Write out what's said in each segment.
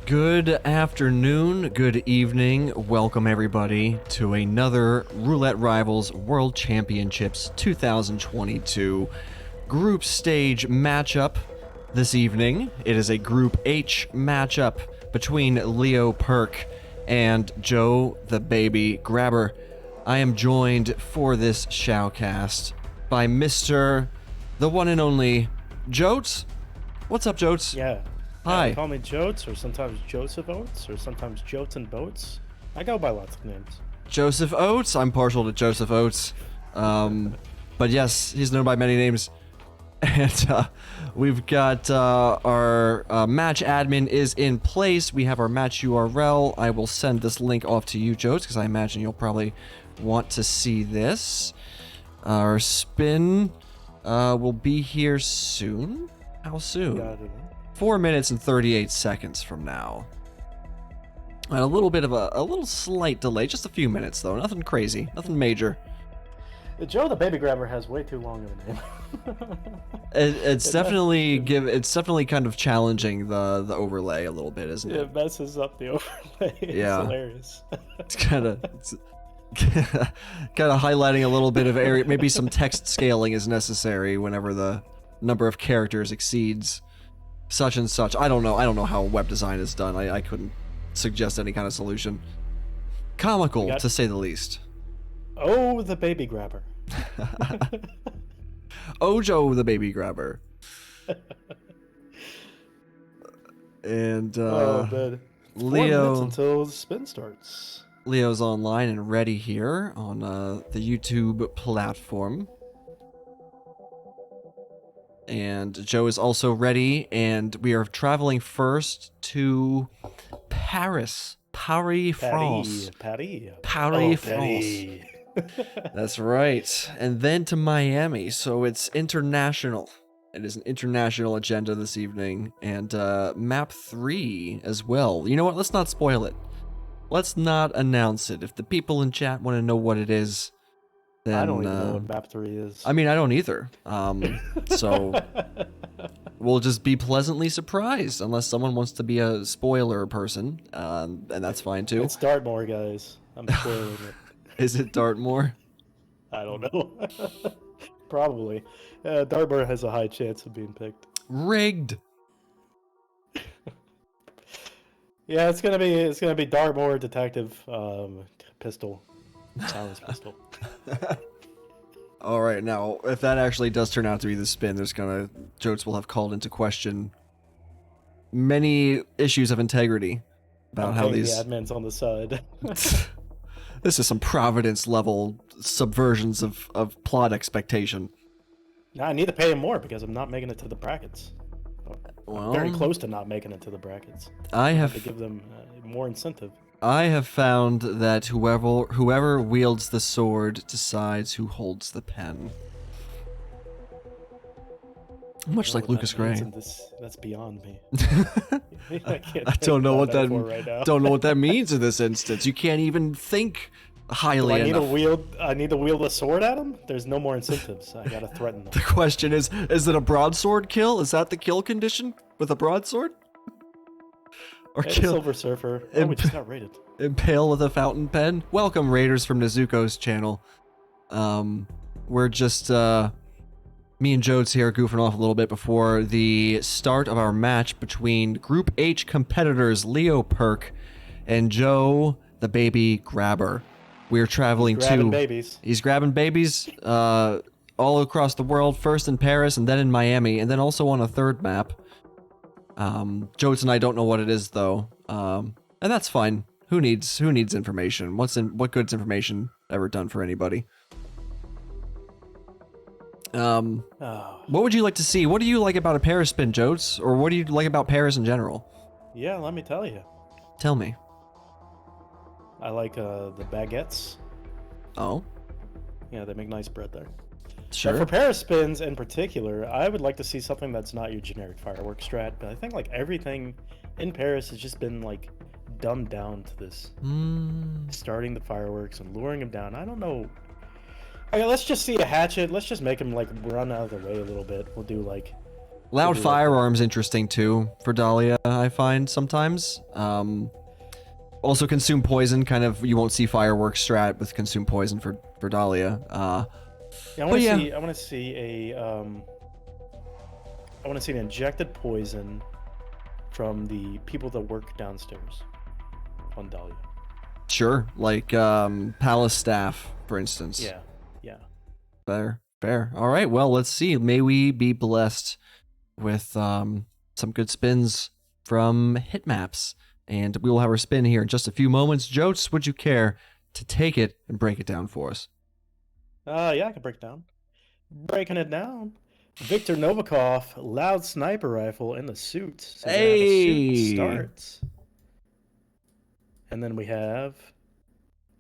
Good afternoon, good evening, welcome everybody to another Roulette Rivals World Championships 2022 group stage matchup this evening. It is a Group H matchup between LeoPerkk and JoetheBabyGrabber. I am joined for this shoutcast by Mr. the one and only Jotes. What's up, Jotes? Yeah. Hi. They call me Jotes, or sometimes Joseph Oates, or sometimes Jotes and Boats. I go by lots of names. Joseph Oates. I'm partial to Joseph Oates. But yes, he's known by many names. And we've got our match admin is in place. We have our match URL. I will send this link off to you, Jotes, because I imagine you'll probably want to see this. Our spin will be here soon. How soon? Yeah, I don't know. 4 minutes and 38 seconds from now. And a little bit of a little slight delay, just a few minutes though, nothing crazy, nothing major. JoetheBabyGrabber has way too long of a name. It's definitely kind of challenging the overlay a little bit, isn't it? It messes up the overlay. It's Yeah. hilarious. It's kind of highlighting a little bit of area. Maybe some text scaling is necessary whenever the number of characters exceeds such and such. I don't know how web design is done. I couldn't suggest any kind of solution. Comical, to say the least. Oh, the baby grabber. Ojo the baby grabber. And Oh, good. 4 minutes until the spin starts. Leo's online and ready here on the YouTube platform. And Joe is also ready, and we are traveling first to Paris. Paris, France. Paris, France. That's right. And then to Miami, so it's international. It is an international agenda this evening, and map 3 as well. You know what? Let's not spoil it. Let's not announce it. If the people in chat want to know what it is, then, I don't even know what map 3 is. I mean, I don't either. So we'll just be pleasantly surprised, unless someone wants to be a spoiler person, and that's fine too. It's Dartmoor, guys. I'm spoiling it. Is it Dartmoor? I don't know. Probably. Dartmoor has a high chance of being picked. Rigged. Yeah, it's gonna be Dartmoor Detective Pistol. Silence Pistol. All right, now if that actually does turn out to be the spin, Jotes will have called into question many issues of integrity about how these the admins on the side. This is some Providence level subversions of plot expectation. Now I need to pay him more because I'm not making it to the brackets. Well, Very close to not making it to the brackets. I have to give them more incentive. I have found that whoever wields the sword decides who holds the pen. Much like Lucas Gray. That's beyond me. I don't know what that don't know what that means in this instance. You can't even think highly enough. I need to wield a sword at him? There's no more incentives. I gotta threaten them. The question is it a broadsword kill? Is that the kill condition with a broadsword? Or kill Silver Surfer. Oh, we just got raided. Impale with a fountain pen. Welcome, Raiders from Nezuko's channel. We're just me and Jodes here goofing off a little bit before the start of our match between Group H competitors LeoPerkk and Joe the Baby Grabber. We're traveling babies. He's grabbing babies all across the world, first in Paris and then in Miami, and then also on a third map. Jodes and I don't know what it is though. And that's fine. Who needs information? What good's information ever done for anybody? What would you like to see? What do you like about a Paris spin, Jodes? Or what do you like about Paris in general? Yeah, let me tell you. Tell me. I like the baguettes. Oh? Yeah, they make nice bread there. Sure. But for Paris spins in particular, I would like to see something that's not your generic fireworks strat, but I think like everything in Paris has just been like dumbed down to this. Starting the fireworks and luring them down. I don't know. Okay, let's just see a hatchet. Let's just make him like run out of the way a little bit. We'll do like Loud do like that. firearms interesting too for Dahlia, I find sometimes. Also consume poison, kind of you won't see fireworks strat with consume poison for Dahlia. Yeah, I But want to yeah, see. I want to see an injected poison from the people that work downstairs on Dahlia. sure. Like palace staff, for instance. Yeah, yeah. Fair, fair. All right. Well, let's see. May we be blessed with some good spins from hit maps, and we will have our spin here in just a few moments. Jotes, would you care to take it and break it down for us? Yeah, I can break it down. Breaking it down. Victor Novikov, loud sniper rifle in the suit. So we're gonna have a suit Hey, starts. And then we have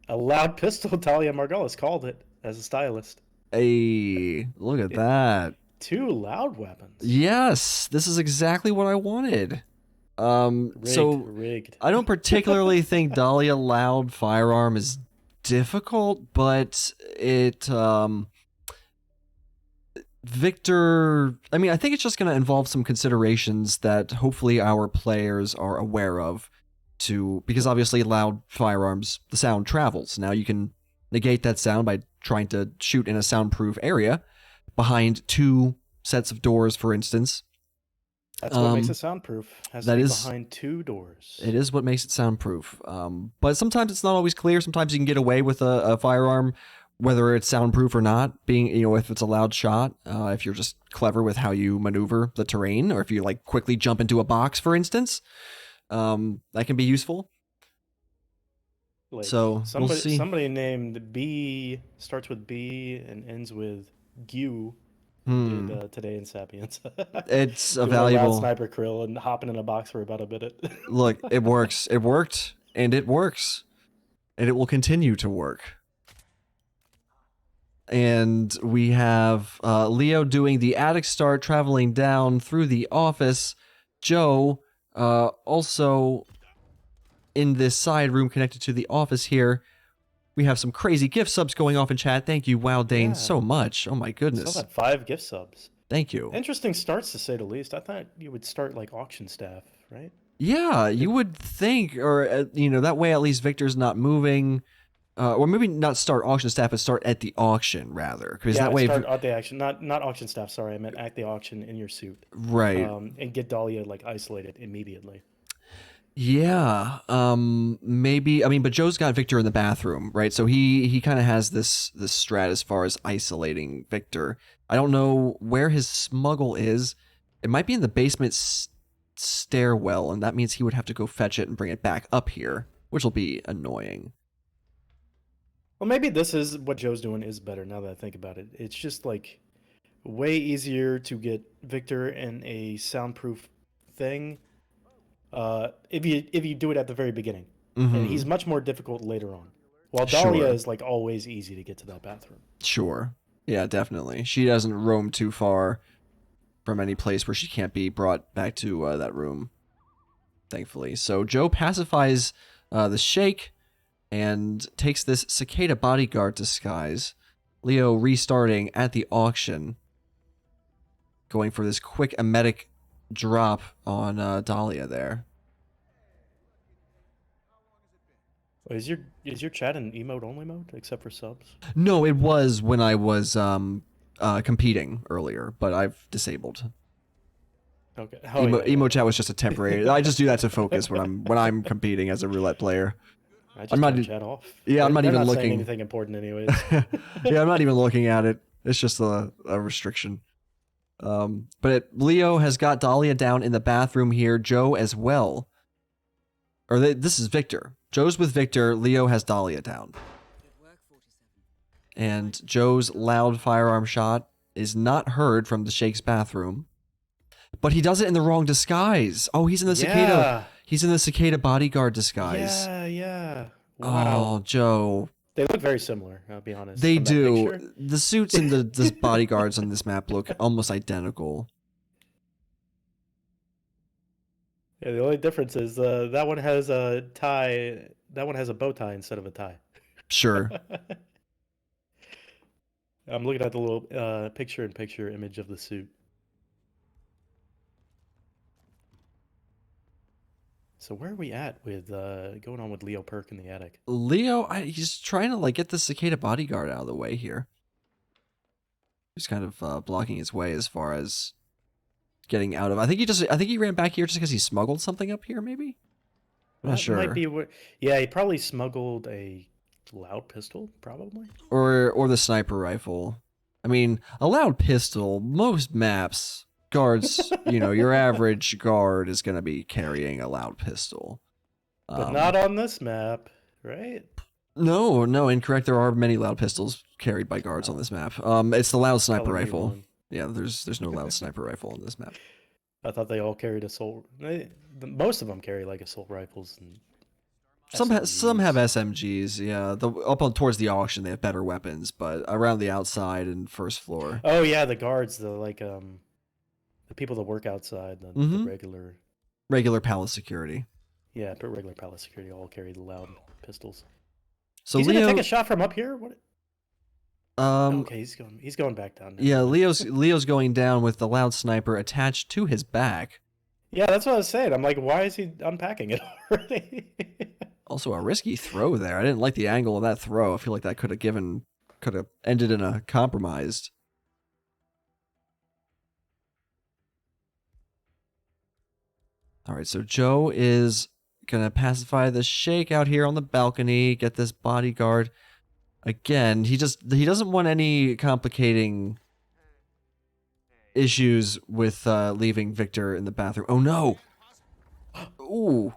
a loud pistol. Talia Margolis called it as a stylist. hey, look at that. Two loud weapons. Yes, this is exactly what I wanted. Rigged, So rigged. I don't particularly think Dahlia Loud firearm is difficult, but it Victor, I mean, I think it's just going to involve some considerations that hopefully our players are aware of because obviously loud firearms, the sound travels. Now you can negate that sound by trying to shoot in a soundproof area behind two sets of doors, for instance. That's what makes it soundproof. Has to That be is, behind two doors. it is what makes it soundproof. But sometimes it's not always clear. Sometimes you can get away with a firearm, whether it's soundproof or not, being, if it's a loud shot, if you're just clever with how you maneuver the terrain, or if you like quickly jump into a box, for instance, that can be useful. Like So we'll see. somebody named B starts with B and ends with Gu did today in Sapiens. It's a Doing a loud valuable sniper krill and hopping in a box for about a minute. look. It works. It worked, and it works, and it will continue to work. And we have Leo doing the attic start, traveling down through the office. Joe also in this side room connected to the office here. We have some crazy gift subs going off in chat. Thank you, Wow Dane, Yeah. so much. Oh my goodness. Still had 5 gift subs. Thank you. Interesting starts to say the least. I thought you would start like auction staff, right? Yeah, you would think, or that way at least Victor's not moving. Or maybe not start auction staff, but start at the auction rather, because that way, start at the action, not auction staff. Sorry, I meant at the auction in your suit. right? And get Dahlia like isolated immediately. Yeah. Maybe. I mean, but Joe's got Victor in the bathroom, right? So he kind of has this strat as far as isolating Victor. I don't know where his smuggle is. It might be in the basement stairwell, and that means he would have to go fetch it and bring it back up here, which will be annoying. Well, maybe this is what Joe's doing is better now that I think about it. It's just like way easier to get Victor in a soundproof thing if you do it at the very beginning. And he's much more difficult later on. While Dahlia Sure. is like always easy to get to that bathroom. Sure. Yeah, definitely. She doesn't roam too far from any place where she can't be brought back to that room, thankfully. So Joe pacifies the Shake and takes this Cicada bodyguard disguise. Leo restarting at the auction, going for this quick emetic drop on Dahlia there. Is your chat in emote only mode except for subs? No, it was when I was competing earlier, but I've disabled. Okay. Emo chat was just a temporary. I just do that to focus when I'm competing as a roulette player. I just I'm not turned chat off. Yeah, I'm not They're even not looking. saying anything important anyways. Yeah, I'm not even looking at it. It's just a restriction. But Leo has got Dahlia down in the bathroom here. Joe as well. This is Victor. Joe's with Victor. Leo has Dahlia down. And Joe's loud firearm shot is not heard from the Shake's bathroom. But he does it in the wrong disguise. Oh, he's in the cicada. He's in the cicada bodyguard disguise. Yeah. Wow. Oh, Joe. They look very similar, I'll be honest. They from that do. picture. The suits and the bodyguards on this map look almost identical. Yeah, the only difference is that one has a tie. That one has a bow tie instead of a tie. Sure. I'm looking at the little picture-in-picture image of the suit. So where are we at with going on with LeoPerkk in the attic? Leo, he's trying to like get the cicada bodyguard out of the way here. He's kind of blocking his way as far as getting out of. I think he ran back here just because he smuggled something up here. Maybe. I'm not That might sure. be what. Yeah, he probably smuggled a loud pistol, probably. Or the sniper rifle. I mean, a loud pistol. Most maps, guards, your average guard is gonna be carrying a loud pistol. But not on this map, right? No, incorrect. There are many loud pistols carried by guards on this map. It's the loud sniper Color me rifle. one. Yeah, there's no loud sniper rifle on this map. I thought they all carried assault. Most of them carry like assault rifles and. Some have SMGs. SMGs. Yeah, towards the auction they have better weapons, but around the outside and first floor. Oh yeah, the guards, the people that work outside, the regular palace security. Yeah, but regular palace security all carry the loud pistols. So he's Leo gonna take a shot from up here. What? Okay, he's going back down now. Yeah, Leo's going down with the loud sniper attached to his back. Yeah, that's what I was saying. I'm like, why is he unpacking it already? Also, a risky throw there. I didn't like the angle of that throw. I feel like that could have ended in a compromised. All right, so Joe is gonna pacify the Sheik out here on the balcony. Get this bodyguard. Again, he doesn't want any complicating issues with leaving Victor in the bathroom. Oh no! Ooh.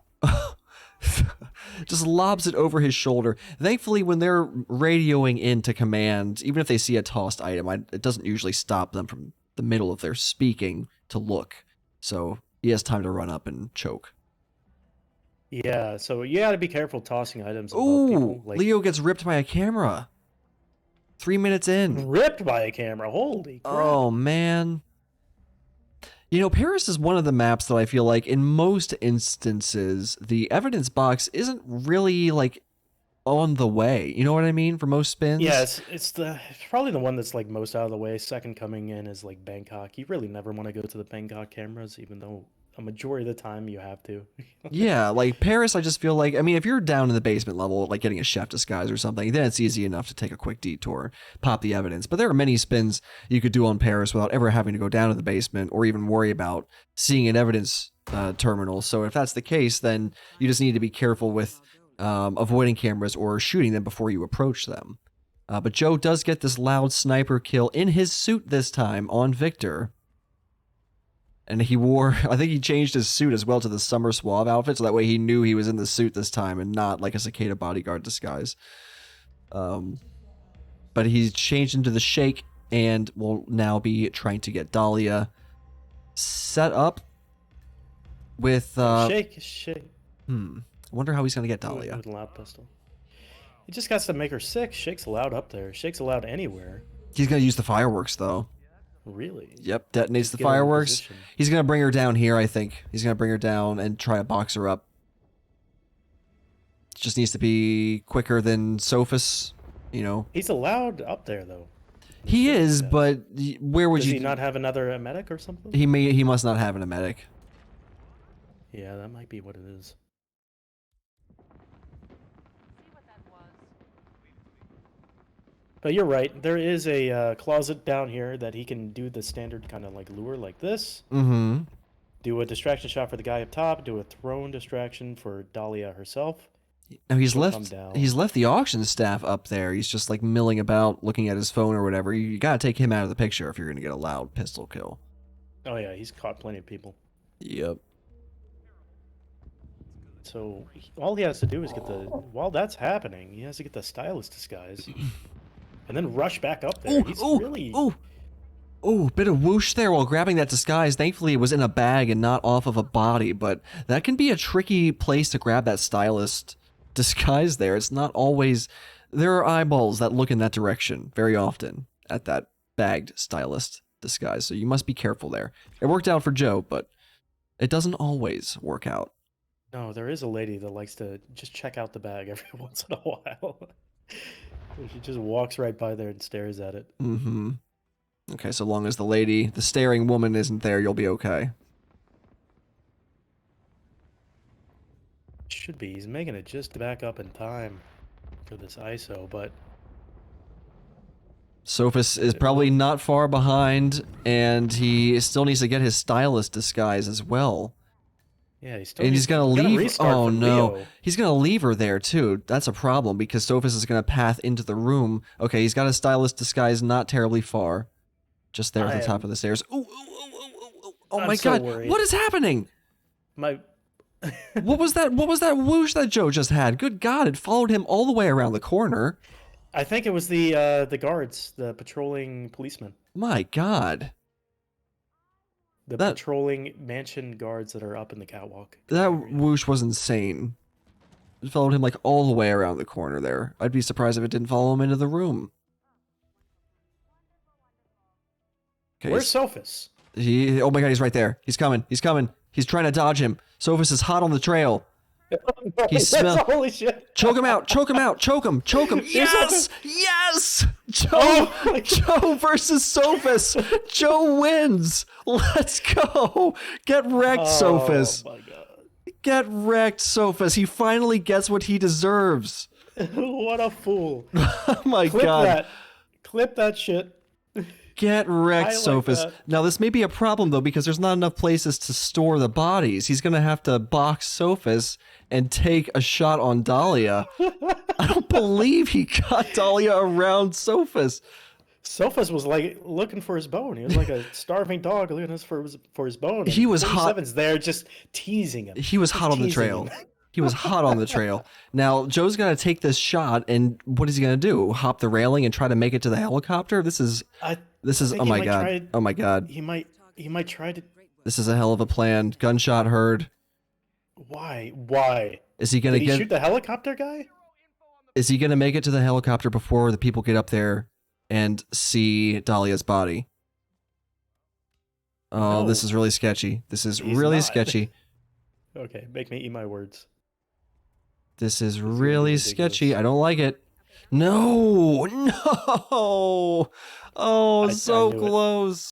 Just lobs it over his shoulder. Thankfully, when they're radioing into command, even if they see a tossed item, it doesn't usually stop them from the middle of their speaking to look. So he has time to run up and choke. Yeah, so you gotta be careful tossing items above Ooh, people. Like, Leo gets ripped by a camera. 3 minutes in. ripped by a camera. Holy crap. Oh, man. Paris is one of the maps that I feel like in most instances, the evidence box isn't really like on the way. You know what I mean? For most spins. Yeah, it's probably the one that's like most out of the way. Second coming in is like Bangkok. You really never want to go to the Bangkok cameras, even though a majority of the time you have to. Yeah, like Paris, I just feel like, I mean, if you're down in the basement level, like getting a chef disguise or something, then it's easy enough to take a quick detour, pop the evidence. But there are many spins you could do on Paris without ever having to go down to the basement or even worry about seeing an evidence terminal. So if that's the case, then you just need to be careful with avoiding cameras or shooting them before you approach them. But Joe does get this loud sniper kill in his suit this time on Victor. And I think he changed his suit as well to the Summer Suave outfit, so that way he knew he was in the suit this time and not like a cicada bodyguard disguise. But he's changed into the Sheik and will now be trying to get Dahlia set up with... Shake. I wonder how he's going to get Dahlia. With a loud pistol. He just got to make her sick. Shake's allowed up there. Shake's allowed anywhere. He's going to use the fireworks, though. Really? Yep, detonates the fireworks. He's going to bring her down here, I think. He's going to bring her down and try to box her up. Just needs to be quicker than Sophus, He's allowed up there, though. He is, but where would Does you... he not have another medic or something? He must not have an medic. Yeah, that might be what it is. But you're right. There is a closet down here that he can do the standard kind of like lure like this. Mm-hmm. Do a distraction shot for the guy up top. Do a thrown distraction for Dahlia herself. Now he's left the auction staff up there. He's just like milling about, looking at his phone or whatever. You got to take him out of the picture if you're going to get a loud pistol kill. Oh yeah, he's caught plenty of people. Yep. So all he has to do is while that's happening, he has to get the stylist disguise. And then rush back up there. Bit of whoosh there while grabbing that disguise. Thankfully, it was in a bag and not off of a body, but that can be a tricky place to grab that stylist disguise there. It's not always... There are eyeballs that look in that direction very often at that bagged stylist disguise, so you must be careful there. It worked out for Joe, but it doesn't always work out. No, there is a lady that likes to just check out the bag every once in a while. She just walks right by there and stares at it. Mm-hmm. Okay, so long as the staring woman isn't there, you'll be okay. Should be. He's making it just back up in time for this ISO, but Sophus is probably not far behind, and he still needs to get his stylist disguise as well. yeah, he's still. And he's gonna leave. Restart Oh for no, Leo. he's gonna leave her there too. That's a problem because Sophus is gonna path into the room. Okay, he's got his stylist disguise not terribly far, just there at the top of the stairs. Ooh, ooh, ooh, ooh, ooh, ooh. Oh my God, what is happening? My. What was that? What was that whoosh that Joe just had? Good God, it followed him all the way around the corner. I think it was the guards, the patrolling policemen. My God. The patrolling mansion guards that are up in the catwalk. That whoosh was insane. It followed him like all the way around the corner there. I'd be surprised if it didn't follow him into the room. Okay, where's Sophus? Oh my God, he's right there. He's coming. He's coming. He's trying to dodge him. Sophus is hot on the trail. He smells. Holy shit! Choke him out! Choke him out! Choke him! Choke him! Yes! Yes! Joe versus Sophus. Joe wins. Let's go. Get wrecked, Sophus. Oh my God. Get wrecked, Sophus. He finally gets what he deserves. What a fool! Oh my Clip God. that. Clip that shit. Get wrecked, Sophus. That. Now, this may be a problem, though, because there's not enough places to store the bodies. He's going to have to box Sophus and take a shot on Dahlia. I don't believe he got Dahlia around Sophus. Sophus was like looking for his bone. He was like a starving dog looking for his bone. He was hot. 47's there just teasing him. He was hot on the trail. He was hot on the trail. Now, Joe's going to take this shot, and what is he going to do? Hop the railing and try to make it to the helicopter? This is, oh my God. Oh my God. He might try to. This is a hell of a plan. Gunshot heard. Why? Why? Is he going to shoot the helicopter guy? Is he going to make it to the helicopter before the people get up there and see Dahlia's body? Oh, no. This is really sketchy. This is really sketchy. Okay, make me eat my words. This is really sketchy. I don't like it. No! No! Oh, so close.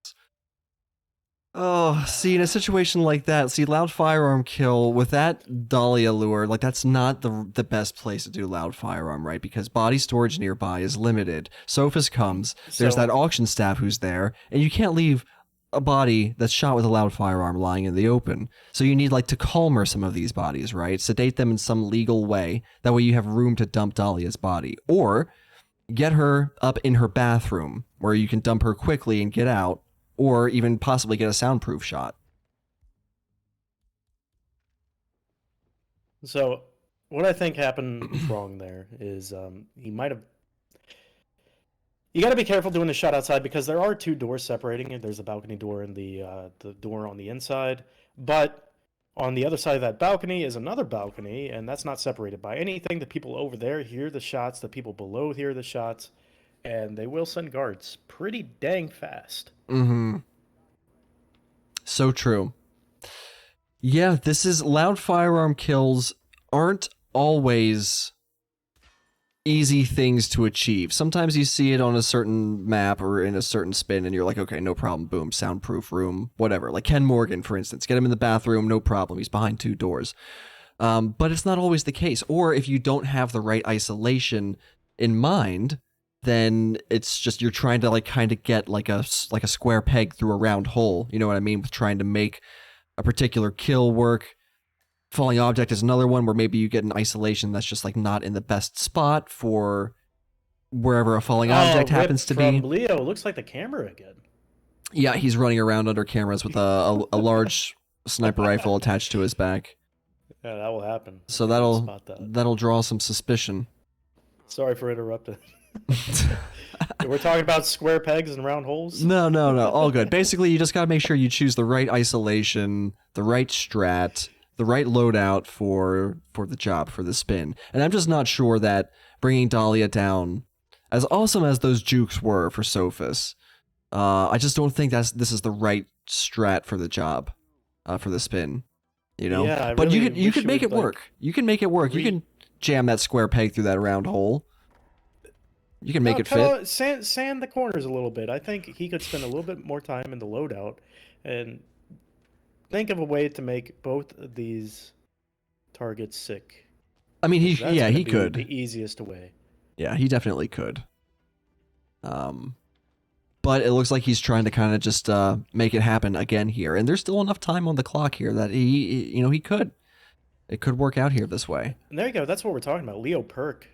Oh, see, in a situation like that, see, loud firearm kill with that Dahlia lure, like, that's not the best place to do loud firearm, right? Because body storage nearby is limited. Sophus comes, there's that auction staff who's there, and you can't leave a body that's shot with a loud firearm lying in the open. So you need, like, to calmer some of these bodies, right? Sedate them in some legal way. That way you have room to dump Dahlia's body. Or get her up in her bathroom, where you can dump her quickly and get out, or even possibly get a soundproof shot. So what I think happened wrong there is he might have... You got to be careful doing the shot outside because there are two doors separating it. There's a balcony door and the door on the inside. But on the other side of that balcony is another balcony, and that's not separated by anything. The people over there hear the shots. The people below hear the shots. And they will send guards pretty dang fast. Mm-hmm. So true. Yeah, this is... Loud firearm kills aren't always easy things to achieve. Sometimes you see it on a certain map or in a certain spin and you're like, okay, no problem, boom, soundproof room, whatever. Like Ken Morgan, for instance, get him in the bathroom, no problem, he's behind two doors. But it's not always the case. Or if you don't have the right isolation in mind, then it's just you're trying to like kind of get like a square peg through a round hole. You know what I mean? With trying to make a particular kill work. Falling object is another one where maybe you get an isolation that's just like not in the best spot for wherever a falling object happens to be. Leo looks like the camera again. Yeah, he's running around under cameras with a large sniper rifle attached to his back. Yeah, that will happen. So that'll draw some suspicion. Sorry for interrupting. We're talking about square pegs and round holes? No, all good. Basically, you just gotta make sure you choose the right isolation, the right strat, the right loadout for the job, for the spin. And I'm just not sure that bringing Dahlia down, as awesome as those jukes were for Sophus, I just don't think this is the right strat for the job, for the spin. You know? Yeah, but you could make it work. You can make it work. You can jam that square peg through that round hole. You can make it fit. Sand the corners a little bit. I think he could spend a little bit more time in the loadout and think of a way to make both of these target sick. I mean, Because that's going to he be could. the easiest way. Yeah, he definitely could. But it looks like he's trying to kind of just make it happen again here, and there's still enough time on the clock here that he could. It could work out here this way. And there you go. That's what we're talking about. LeoPerkk,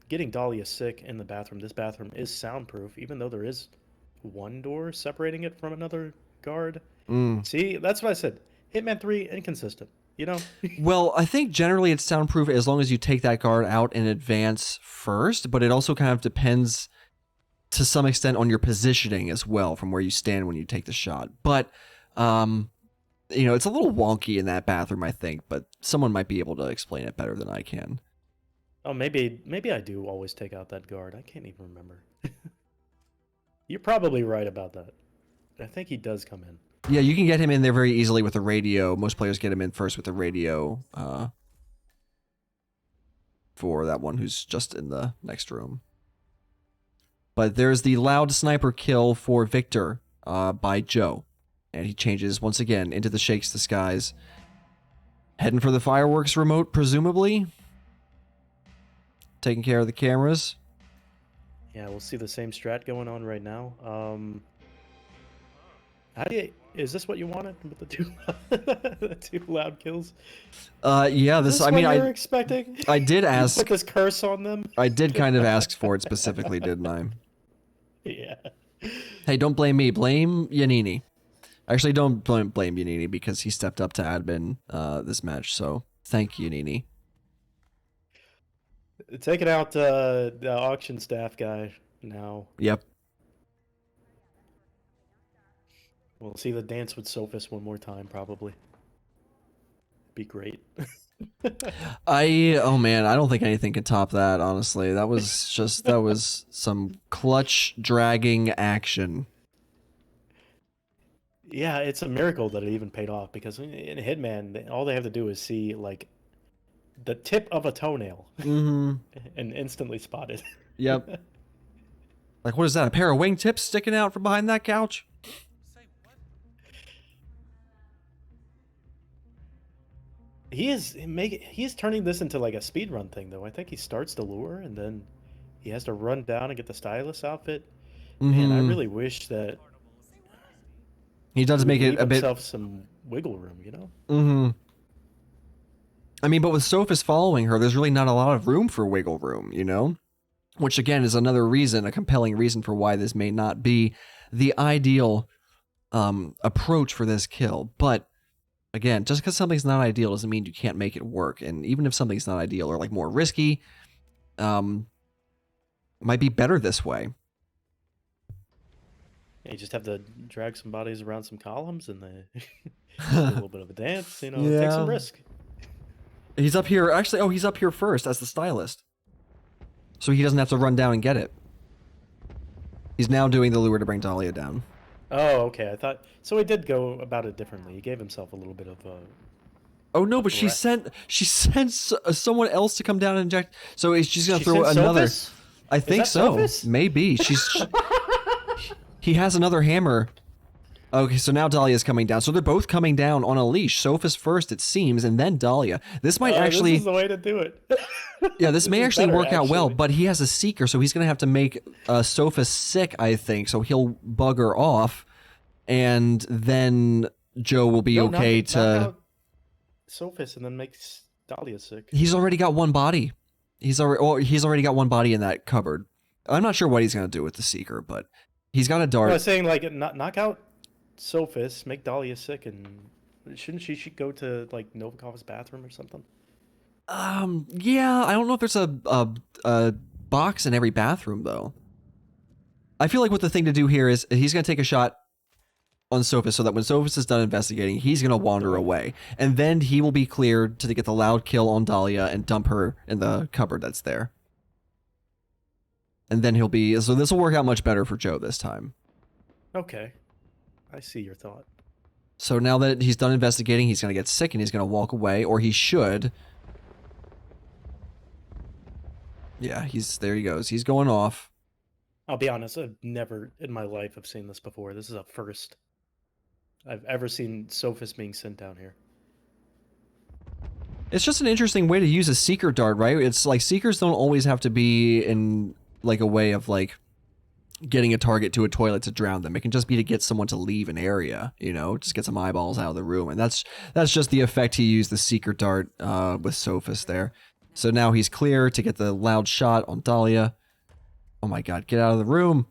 getting Dahlia sick in the bathroom. This bathroom is soundproof, even though there is one door separating it from another guard. See, that's what I said. Hitman 3, inconsistent. You know? Well, I think generally it's soundproof as long as you take that guard out in advance first, but it also kind of depends to some extent on your positioning as well from where you stand when you take the shot. But, it's a little wonky in that bathroom, I think, but someone might be able to explain it better than I can. Oh, maybe I do always take out that guard. I can't even remember. You're probably right about that. I think he does come in. Yeah, you can get him in there very easily with a radio. Most players get him in first with a radio for that one who's just in the next room. But there's the loud sniper kill for Victor by Joe. And he changes once again into the Shakes the Skies. Heading for the fireworks remote, presumably. Taking care of the cameras. Yeah, we'll see the same strat going on right now. Is this what you wanted with the two loud kills? Yeah, Is this what you were expecting? I did ask. You put this curse on them. I did kind of ask for it specifically, didn't I? Yeah. Hey, don't blame me. Blame Yanini. Actually, don't blame Yanini because he stepped up to admin this match. So thank you, Yanini. Taking out the auction staff guy now. Yep. We'll see the dance with Sophus one more time, probably. Be great. Oh man, I don't think anything can top that, honestly. That was some clutch dragging action. Yeah, it's a miracle that it even paid off because in Hitman, all they have to do is see like the tip of a toenail and instantly spot it. Yep. Like, what is that? A pair of wingtips sticking out from behind that couch? He is turning this into like a speedrun thing, though. I think he starts the lure and then he has to run down and get the stylist outfit. Man, I really wish that he does make it a bit himself some wiggle room, you know. I mean, but with Sophus following her, there's really not a lot of room for wiggle room, you know? Which again is another reason, a compelling reason for why this may not be the ideal approach for this kill. But again, just because something's not ideal doesn't mean you can't make it work. And even if something's not ideal or like more risky, might be better this way. Yeah, you just have to drag some bodies around some columns and do a little bit of a dance, you know, take some risk. He's up here. Actually, he's up here first as the stylist. So he doesn't have to run down and get it. He's now doing the lure to bring Dahlia down. Oh, okay. I thought so. He did go about it differently. He gave himself a little bit of a. Oh no! But she sent someone else to come down and inject. So she's gonna throw sent another. Sophus? I think so. Sophus? Maybe he has another hammer. Okay, so now Dahlia's coming down. So they're both coming down on a leash. Sophus first, it seems, and then Dahlia. This might actually. This is the way to do it. Yeah, this may actually work out well, but he has a seeker, so he's going to have to make Sophus sick, I think, so he'll bug her off, and then Joe will be okay to... Knock out Sophus and then makes Dahlia sick. He's already got one body. He's already got one body in that cupboard. I'm not sure what he's going to do with the seeker, but he's got a dart. I was saying, like, knock out Sophus, make Dahlia sick, and shouldn't she go to, like, Novikov's bathroom or something? Yeah, I don't know if there's a box in every bathroom, though. I feel like what the thing to do here is he's going to take a shot on Sophus so that when Sophus is done investigating, he's going to wander away. And then he will be cleared to get the loud kill on Dahlia and dump her in the cupboard that's there. And then he'll be... So this will work out much better for Joe this time. Okay. I see your thought. So now that he's done investigating, he's going to get sick and he's going to walk away, or he should... Yeah, there he goes. He's going off. I'll be honest, I've never in my life have seen this before. This is a first I've ever seen Sophus being sent down here. It's just an interesting way to use a seeker dart, right? It's like seekers don't always have to be in like a way of like getting a target to a toilet to drown them. It can just be to get someone to leave an area, just get some eyeballs out of the room. And that's just the effect he used the seeker dart with Sophus there. So now he's clear to get the loud shot on Dahlia. Oh my god, get out of the room.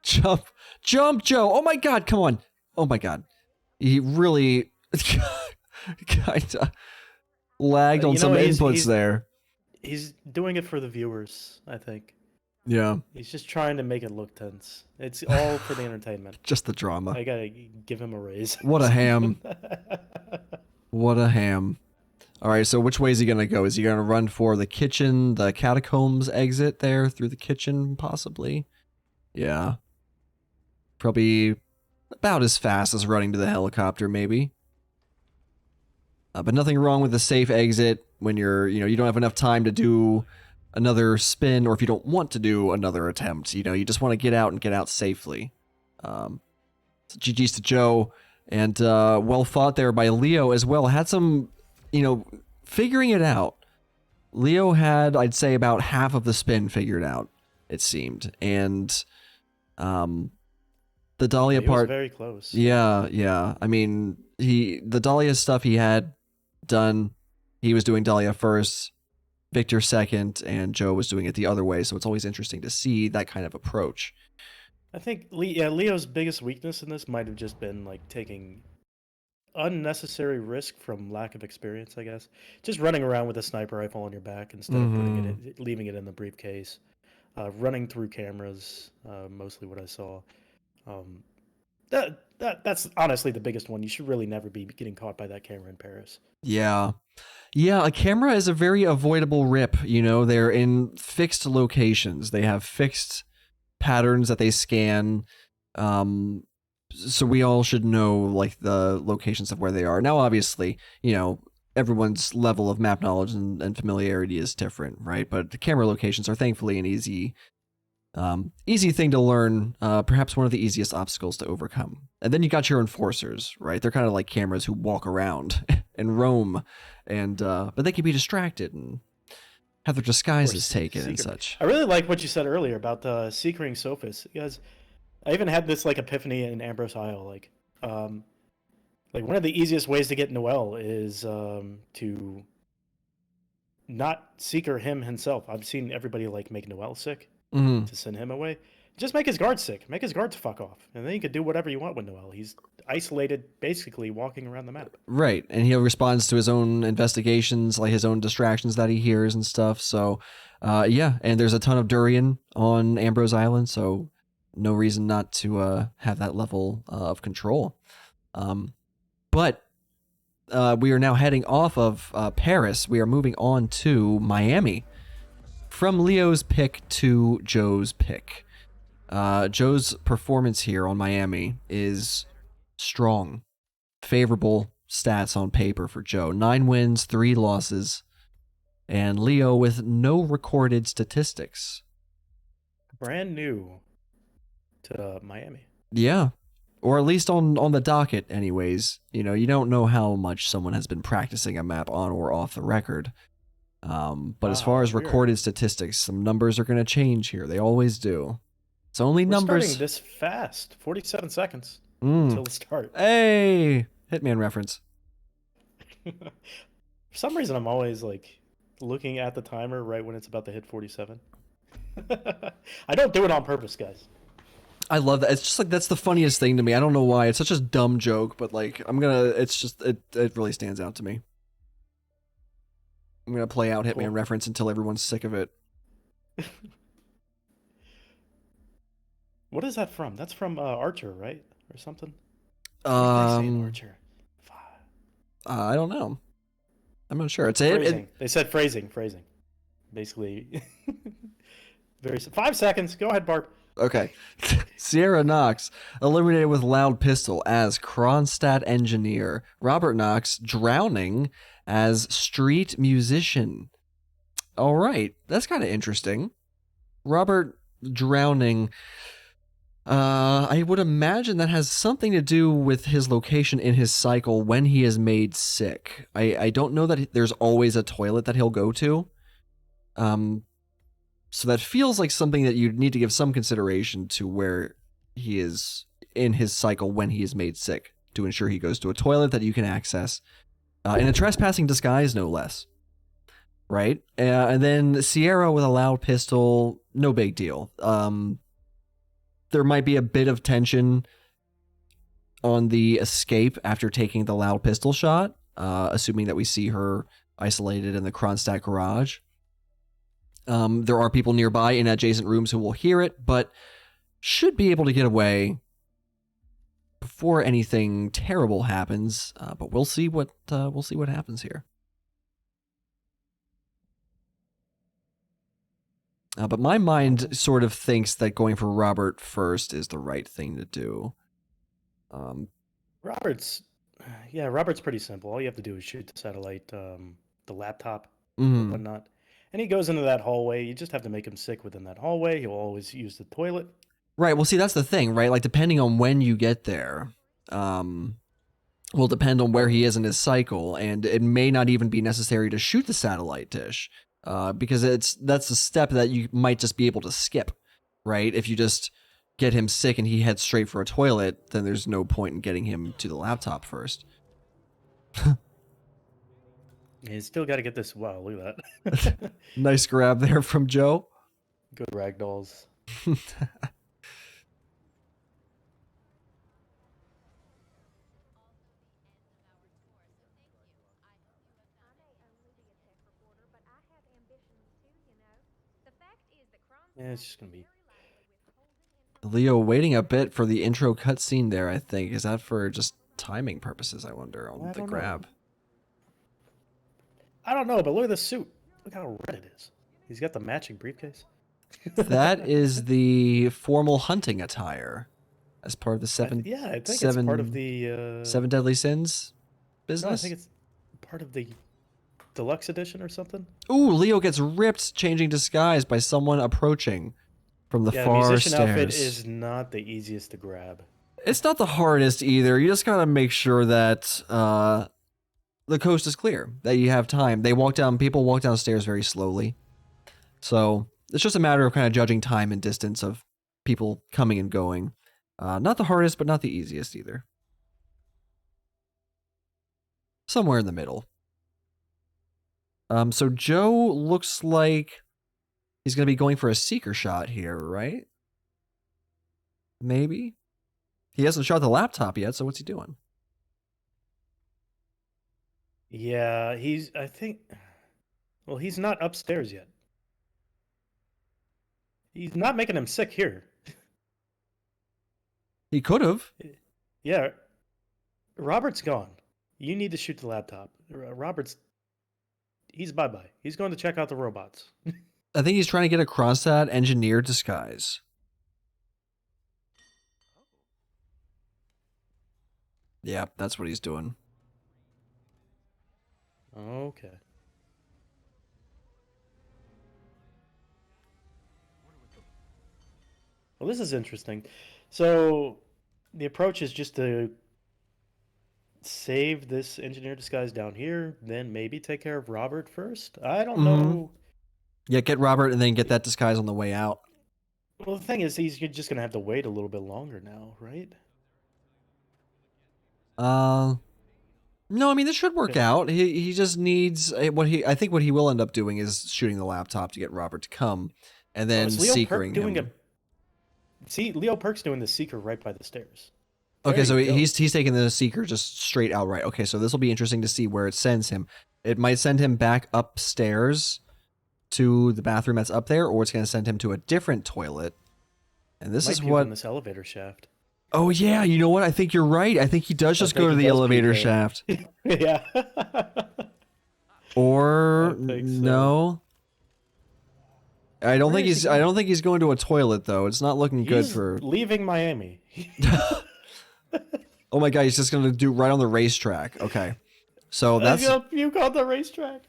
Jump, Joe. Oh my god, come on. Oh my god. He really kind of lagged on some inputs there. He's doing it for the viewers, I think. Yeah. He's just trying to make it look tense. It's all for the entertainment. Just the drama. I gotta give him a raise. What a ham. What a ham. All right, so which way is he going to go? Is he going to run for the kitchen, the catacombs exit there through the kitchen, possibly? Yeah. Probably about as fast as running to the helicopter, maybe. But nothing wrong with the safe exit when you don't have enough time to do another spin, or if you don't want to do another attempt, you just want to get out and get out safely. So GG's to Joe, and well fought there by Leo as well. Had some, figuring it out. Leo had, I'd say, about half of the spin figured out, it seemed, and the Dahlia part was very close. Yeah. I mean, the Dahlia stuff he had done. He was doing Dahlia first, Victor second, and Joe was doing it the other way. So it's always interesting to see that kind of approach. I think Leo's biggest weakness in this might have just been like taking unnecessary risk from lack of experience, I guess. Just running around with a sniper rifle on your back instead of leaving it in the briefcase. Running through cameras, mostly what I saw. That's honestly the biggest one. You should really never be getting caught by that camera in Paris. Yeah, a camera is a very avoidable rip. They're in fixed locations. They have fixed patterns that they scan. So we all should know like the locations of where they are. Now, obviously, everyone's level of map knowledge and familiarity is different, right? But the camera locations are thankfully an easy thing to learn, perhaps one of the easiest obstacles to overcome. And then you got your enforcers, right? They're kind of like cameras who walk around and roam, and but they can be distracted and have their disguises taken and such. I really like what you said earlier about seekering Sophus, because I even had this like epiphany in Ambrose Isle. Like one of the easiest ways to get Noel is to not seeker him himself. I've seen everybody like make Noel sick. To send him away. Just make his guard sick. Make his guard fuck off. And then you can do whatever you want with Noel. He's isolated, basically walking around the map. Right. And he responds to his own investigations, like his own distractions that he hears and stuff. So, yeah. And there's a ton of durian on Ambrose Island, so no reason not to have that level of control. But we are now heading off of Paris. We are moving on to Miami. From Leo's pick to Joe's pick. Joe's performance here on Miami is strong. Favorable stats on paper for Joe. 9 wins, 3 losses. And Leo with no recorded statistics. Brand new to Miami. Yeah. Or at least on the docket anyways. You don't know how much someone has been practicing a map on or off the record. But as far as recorded statistics, some numbers are going to change here. They always do. It's only numbers. Starting this fast. 47 seconds until the start. Hey, Hitman reference. For some reason, I'm always like looking at the timer right when it's about to hit 47. I don't do it on purpose, guys. I love that. It's just like that's the funniest thing to me. I don't know why. It's such a dumb joke, but like it's just it really stands out to me. I'm going to play out Hitman reference until everyone's sick of it. What is that from? That's from Archer, right? Or something? Archer. I don't know. I'm not sure. It's phrasing. They said phrasing. Basically. 5 seconds. Go ahead, Barb. Okay. Sierra Knox eliminated with loud pistol as Kronstadt engineer. Robert Knox drowning as street musician. All right, that's kind of interesting. Robert drowning. I would imagine that has something to do with his location in his cycle when he is made sick. I don't know that there's always a toilet that he'll go to. So that feels like something that you'd need to give some consideration to where he is in his cycle when he is made sick to ensure he goes to a toilet that you can access in a trespassing disguise, no less. Right? And then Sierra with a loud pistol, no big deal. There might be a bit of tension on the escape after taking the loud pistol shot, assuming that we see her isolated in the Kronstadt garage. There are people nearby in adjacent rooms who will hear it, but should be able to get away before anything terrible happens. But we'll see what happens here. But my mind sort of thinks that going for Robert first is the right thing to do. Robert's pretty simple. All you have to do is shoot the satellite, the laptop, Mhm. or whatnot. And he goes into that hallway. You just have to make him sick within that hallway. He'll always use the toilet. Right. Well, see, that's the thing, right? Like, depending on when you get there, will depend on where he is in his cycle, and it may not even be necessary to shoot the satellite dish, because that's a step that you might just be able to skip, right? If you just get him sick and he heads straight for a toilet, then there's no point in getting him to the laptop first. He's still got to get this. Wow, look at that. Nice grab there from Joe. Good ragdolls. Yeah, it's just gonna be. Leo waiting a bit for the intro cutscene there, I think. Is that for just timing purposes, I wonder, on the grab? I don't know, but look at the suit. Look how red it is. He's got the matching briefcase. That is the formal hunting attire as part of the seven. I think it's part of the Seven Deadly Sins business. No, I think it's part of the deluxe edition or something. Ooh, Leo gets ripped changing disguise by someone approaching from the far the musician stairs. outfit is not the easiest to grab. It's not the hardest either. You just gotta make sure that the coast is clear, that you have time. People walk downstairs very slowly. So it's just a matter of kind of judging time and distance of people coming and going. Not the hardest, but not the easiest either. Somewhere in the middle. So Joe looks like he's going to be going for a seeker shot here, right? Maybe? He hasn't shot the laptop yet, so what's he doing? Yeah, he's not upstairs yet. He's not making him sick here. He could have. Yeah. Robert's gone. You need to shoot the laptop. He's bye-bye. He's going to check out the robots. I think he's trying to get across that engineered disguise. Yeah, that's what he's doing. Okay. Well, this is interesting. So, the approach is just to save this engineer disguise down here, then maybe take care of Robert first? I don't know. Yeah, get Robert and then get that disguise on the way out. Well, the thing is, he's just going to have to wait a little bit longer now, right? No, I mean, this should work out. He just needs I think what he will end up doing is shooting the laptop to get Robert to come, and then seekering him. See, LeoPerkk's doing the seeker right by the stairs. Okay, so he's taking the seeker just straight outright. Okay, so this will be interesting to see where it sends him. It might send him back upstairs to the bathroom that's up there, or it's going to send him to a different toilet. And this is what this elevator shaft. Oh yeah, you know what? I think you're right. I think he does just go to the elevator shaft. Yeah. Or no. I don't think he's going to a toilet though. It's not looking good for leaving Miami. Oh my god, he's just going to do right on the racetrack. Okay. So that's you called the racetrack.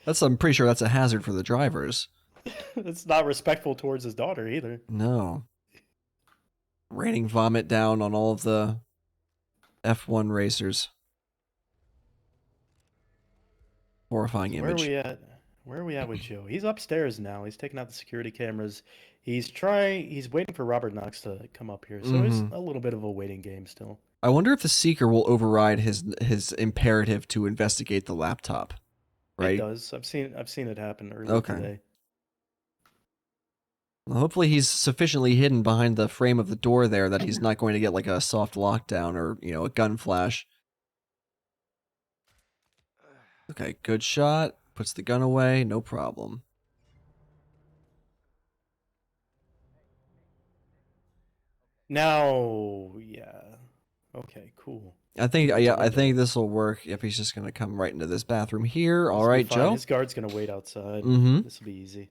I'm pretty sure that's a hazard for the drivers. It's not respectful towards his daughter either. No. Raining vomit down on all of the F1 racers. Horrifying image. Where are we at? Where are we at with Joe? He's upstairs now. He's taking out the security cameras. He's waiting for Robert Knox to come up here. So it's a little bit of a waiting game still. I wonder if the Seeker will override his imperative to investigate the laptop. Right? It does. I've seen it happen earlier today. Well, hopefully he's sufficiently hidden behind the frame of the door there that he's not going to get like a soft lockdown or, a gun flash. Okay, good shot. Puts the gun away, no problem. Now, yeah. Okay, cool. I think this will work if he's just going to come right into this bathroom here. All right, Joe. His guard's going to wait outside. This will be easy.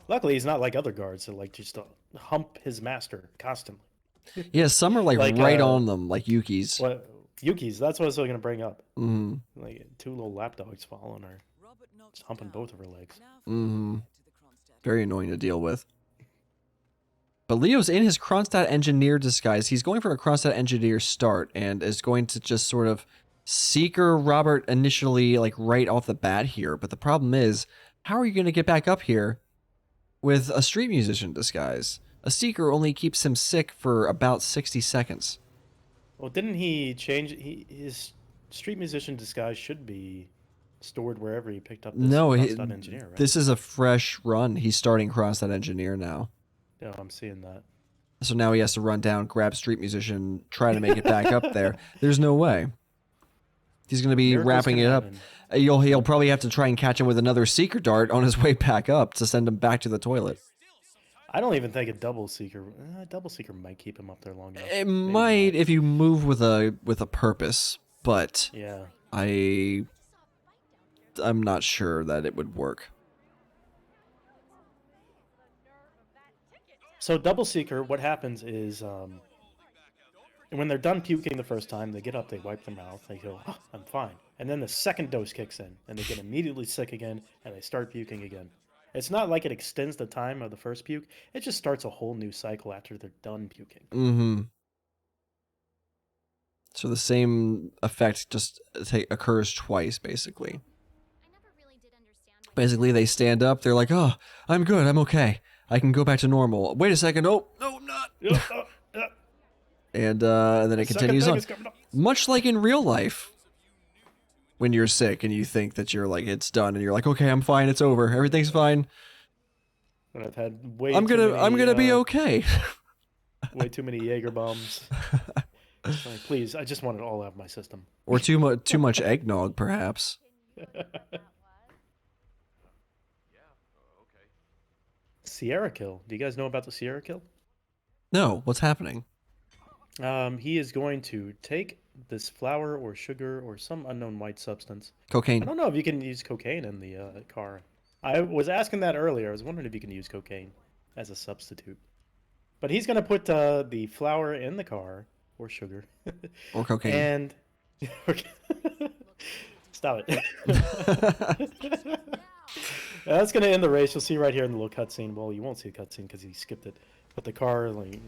Luckily, he's not like other guards that like just hump his master constantly. Yeah, some are like right on them, like Yuki's. Yuki's, that's what I was going to bring up. Like 2 little lapdogs following her. Just humping both of her legs. Very annoying to deal with. But Leo's in his Kronstadt engineer disguise. He's going for a Kronstadt engineer start and is going to just sort of Seeker Robert initially like right off the bat here. But the problem is, how are you going to get back up here with a street musician disguise? A Seeker only keeps him sick for about 60 seconds. Well, didn't he change? His street musician disguise should be stored wherever he picked up this Kronstadt engineer, right? This is a fresh run. He's starting Kronstadt engineer now. Yeah, I'm seeing that. So now he has to run down, grab street musician, try to make it back up there. There's no way. He's going to be wrapping it up. He'll probably have to try and catch him with another Seeker dart on his way back up to send him back to the toilet. I don't even think a double Seeker might keep him up there long enough. It might if you move with a purpose, but yeah, I'm not sure that it would work. So double Seeker, what happens is when they're done puking the first time, they get up, they wipe their mouth, they go, oh, I'm fine. And then the second dose kicks in, and they get immediately sick again, and they start puking again. It's not like it extends the time of the first puke. It just starts a whole new cycle after they're done puking. So the same effect just occurs twice, basically. Basically, they stand up, they're like, oh, I'm good, I'm okay. I can go back to normal. Wait a second. Oh, no, I'm not. And then it continues on. Much like in real life, when you're sick and you think that you're like, it's done, and you're like, okay, I'm fine, it's over, everything's fine. But I've had way I'm gonna be okay. Way too many Jaeger bombs. Like, please, I just want it all out of my system. Or too much eggnog, perhaps. Sierra kill. Do you guys know about the Sierra kill? No, what's happening? He is going to take this flour or sugar or some unknown white substance. Cocaine. I don't know if you can use cocaine in the car. I was asking that earlier. I was wondering if you can use cocaine as a substitute. But he's going to put the flour in the car or sugar. Or cocaine. And stop it. That's going to end the race. You'll see right here in the little cutscene. Well, you won't see a cutscene because he skipped it. But the car like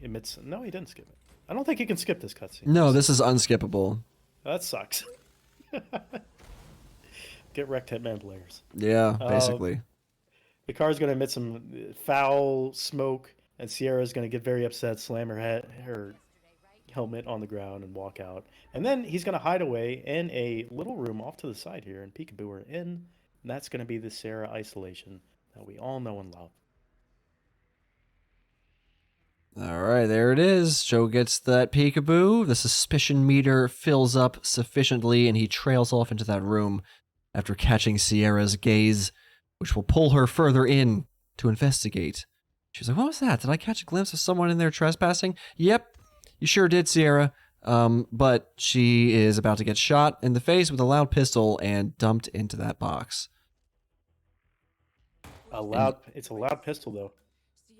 emits... No, he didn't skip it. I don't think you can skip this cutscene. No, this is unskippable. That sucks. Get wrecked, Hitman players. Yeah, basically. The car's going to emit some foul smoke, and Sierra's going to get very upset, slam her helmet on the ground, and walk out. And then he's going to hide away in a little room off to the side here, and Peekaboo are in. And that's going to be the Sierra isolation that we all know and love. All right, there it is. Joe gets that peekaboo. The suspicion meter fills up sufficiently, and he trails off into that room after catching Sierra's gaze, which will pull her further in to investigate. She's like, what was that? Did I catch a glimpse of someone in there trespassing? Yep, you sure did, Sierra. But she is about to get shot in the face with a loud pistol and dumped into that box. It's a loud pistol, though.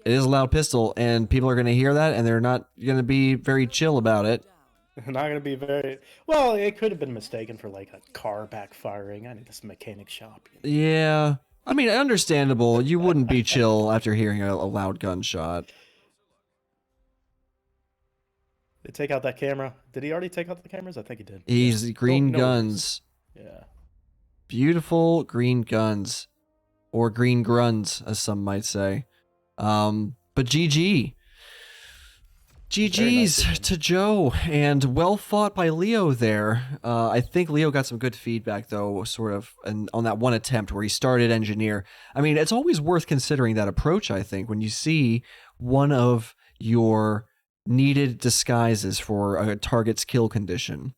It is a loud pistol, and people are going to hear that, and they're not going to be very chill about it. Not going to be very... Well, it could have been mistaken for, like, a car backfiring. I need this mechanic shop. Yeah, I mean, understandable. You wouldn't be chill after hearing a loud gunshot. They take out that camera. Did he already take out the cameras? I think he did. He's Yeah. green No worries. guns. Yeah. Beautiful green guns. Or green gruns, as some might say. But GG. GG's to Joe, and well fought by Leo there. I think Leo got some good feedback, though, sort of, on that one attempt where he started engineer. I mean, it's always worth considering that approach, I think, when you see one of your needed disguises for a target's kill condition.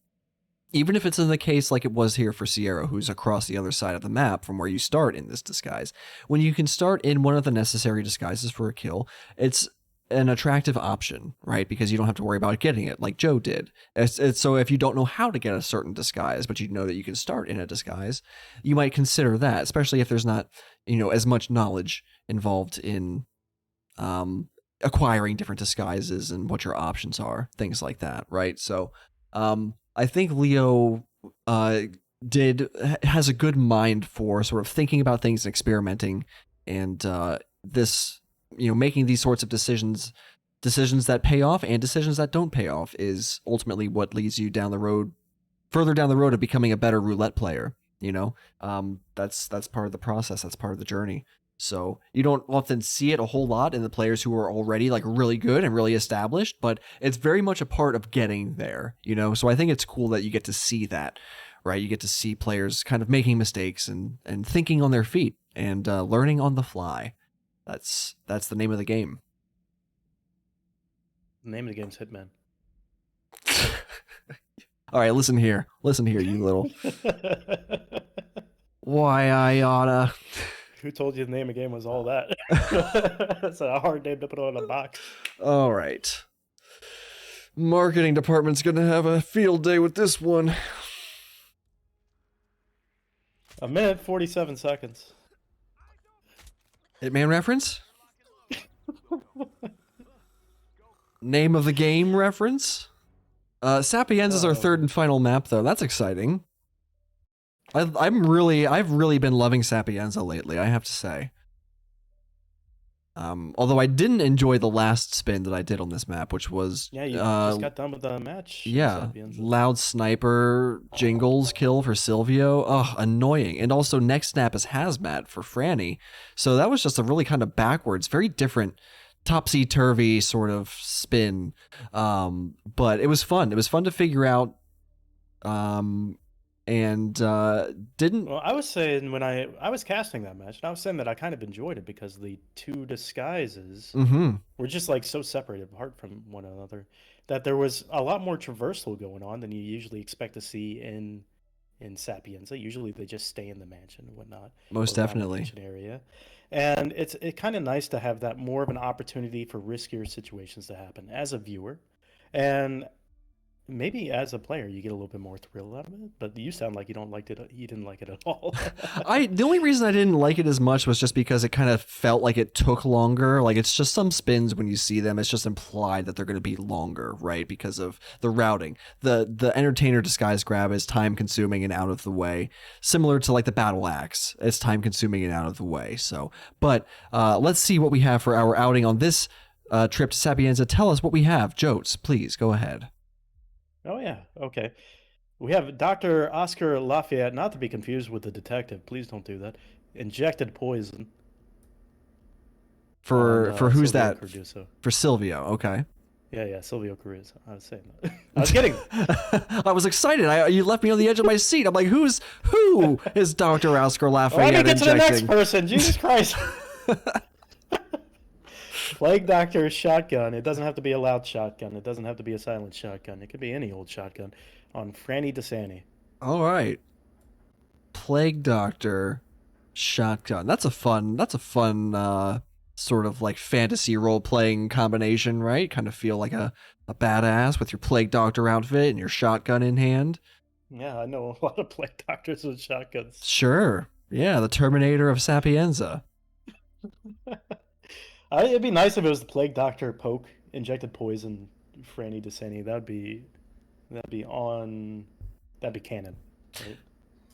Even if it's in the case like it was here for Sierra, who's across the other side of the map from where you start in this disguise. When you can start in one of the necessary disguises for a kill, it's an attractive option, right? Because you don't have to worry about getting it like Joe did. So if you don't know how to get a certain disguise, but you know that you can start in a disguise, you might consider that, especially if there's not, as much knowledge involved in acquiring different disguises and what your options are, things like that, right? So I think Leo has a good mind for sort of thinking about things and experimenting, and this, making these sorts of decisions that pay off and decisions that don't pay off is ultimately what leads you further down the road of becoming a better roulette player. That's part of the process. That's part of the journey. So you don't often see it a whole lot in the players who are already like really good and really established, but it's very much a part of getting there, So I think it's cool that you get to see that, right? You get to see players kind of making mistakes and thinking on their feet and learning on the fly. That's the name of the game. The name of the game's Hitman. All right, listen here, you little. Why I oughta. Who told you the name of the game was all that? That's a hard name to put on a box. All right. Marketing department's gonna have a field day with this one. 1 minute 47 seconds. Hitman reference? Name of the game reference? Sapienza is our third and final map, though. That's exciting. I've really been loving Sapienza lately, I have to say. Although I didn't enjoy the last spin that I did on this map, which was you just got done with the match. Yeah, Sapienza. loud sniper jingles kill for Silvio. Oh, annoying. And also next snap is hazmat for Franny. So that was just a really kind of backwards, very different topsy-turvy sort of spin. But it was fun. It was fun to figure out. Didn't. Well, I was saying when I was casting that match, and I was saying that I kind of enjoyed it because the two disguises were just like so separated apart from one another that there was a lot more traversal going on than you usually expect to see in Sapienza. Usually they just stay in the mansion and whatnot. Most definitely. Mansion area. And it's kind of nice to have that more of an opportunity for riskier situations to happen as a viewer. And maybe as a player you get a little bit more thrill out of it, but you sound like you didn't like it at all. The only reason I didn't like it as much was just because it kind of felt like it took longer. Like it's just some spins when you see them, it's just implied that they're going to be longer, right? Because of the routing. The entertainer disguise grab is time consuming and out of the way, similar to like the battle axe. It's time consuming and out of the way. So, but let's see what we have for our outing on this trip to Sapienza. Tell us what we have. Jotes, please go ahead. Oh, yeah. Okay. We have Dr. Oscar Lafayette, not to be confused with the detective. Please don't do that. Injected poison. For who's Silvio that? Carduso. For Silvio, okay. Yeah, Silvio Carduso. I was saying that. I was kidding. I was excited. You left me on the edge of my seat. I'm like, who is Dr. Oscar Lafayette Let me get injecting? to the next person. Jesus Christ. Plague Doctor shotgun. It doesn't have to be a loud shotgun. It doesn't have to be a silent shotgun. It could be any old shotgun on Franny DeSanti. All right. Plague Doctor shotgun. That's a fun sort of like fantasy role-playing combination, right? Kind of feel like a badass with your Plague Doctor outfit and your shotgun in hand. Yeah, I know a lot of Plague Doctors with shotguns. Sure. Yeah, the Terminator of Sapienza. It'd be nice if it was the Plague Doctor poke, injected poison, Franny DeSanti. That'd be canon, right?